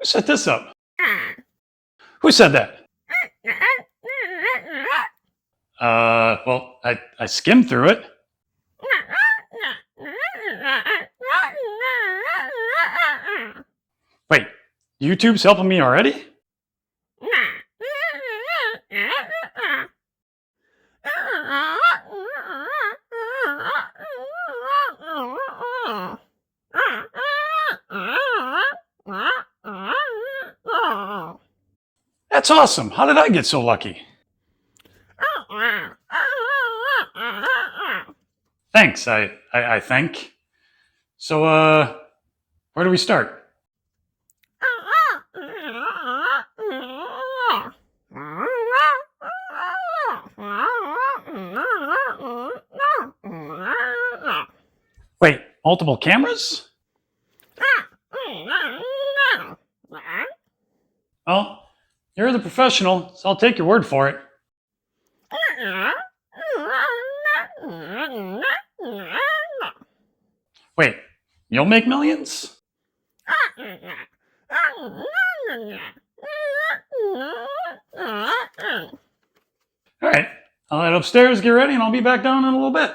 set this up? Who said that? Well, I skimmed through it. Wait, YouTube's helping me already? That's awesome. How did I get so lucky? Thanks, I think. So, where do we start? Wait, multiple cameras? Well, you're the professional, so I'll take your word for it. Wait, you'll make millions? All right, I'll head upstairs, get ready, and I'll be back down in a little bit.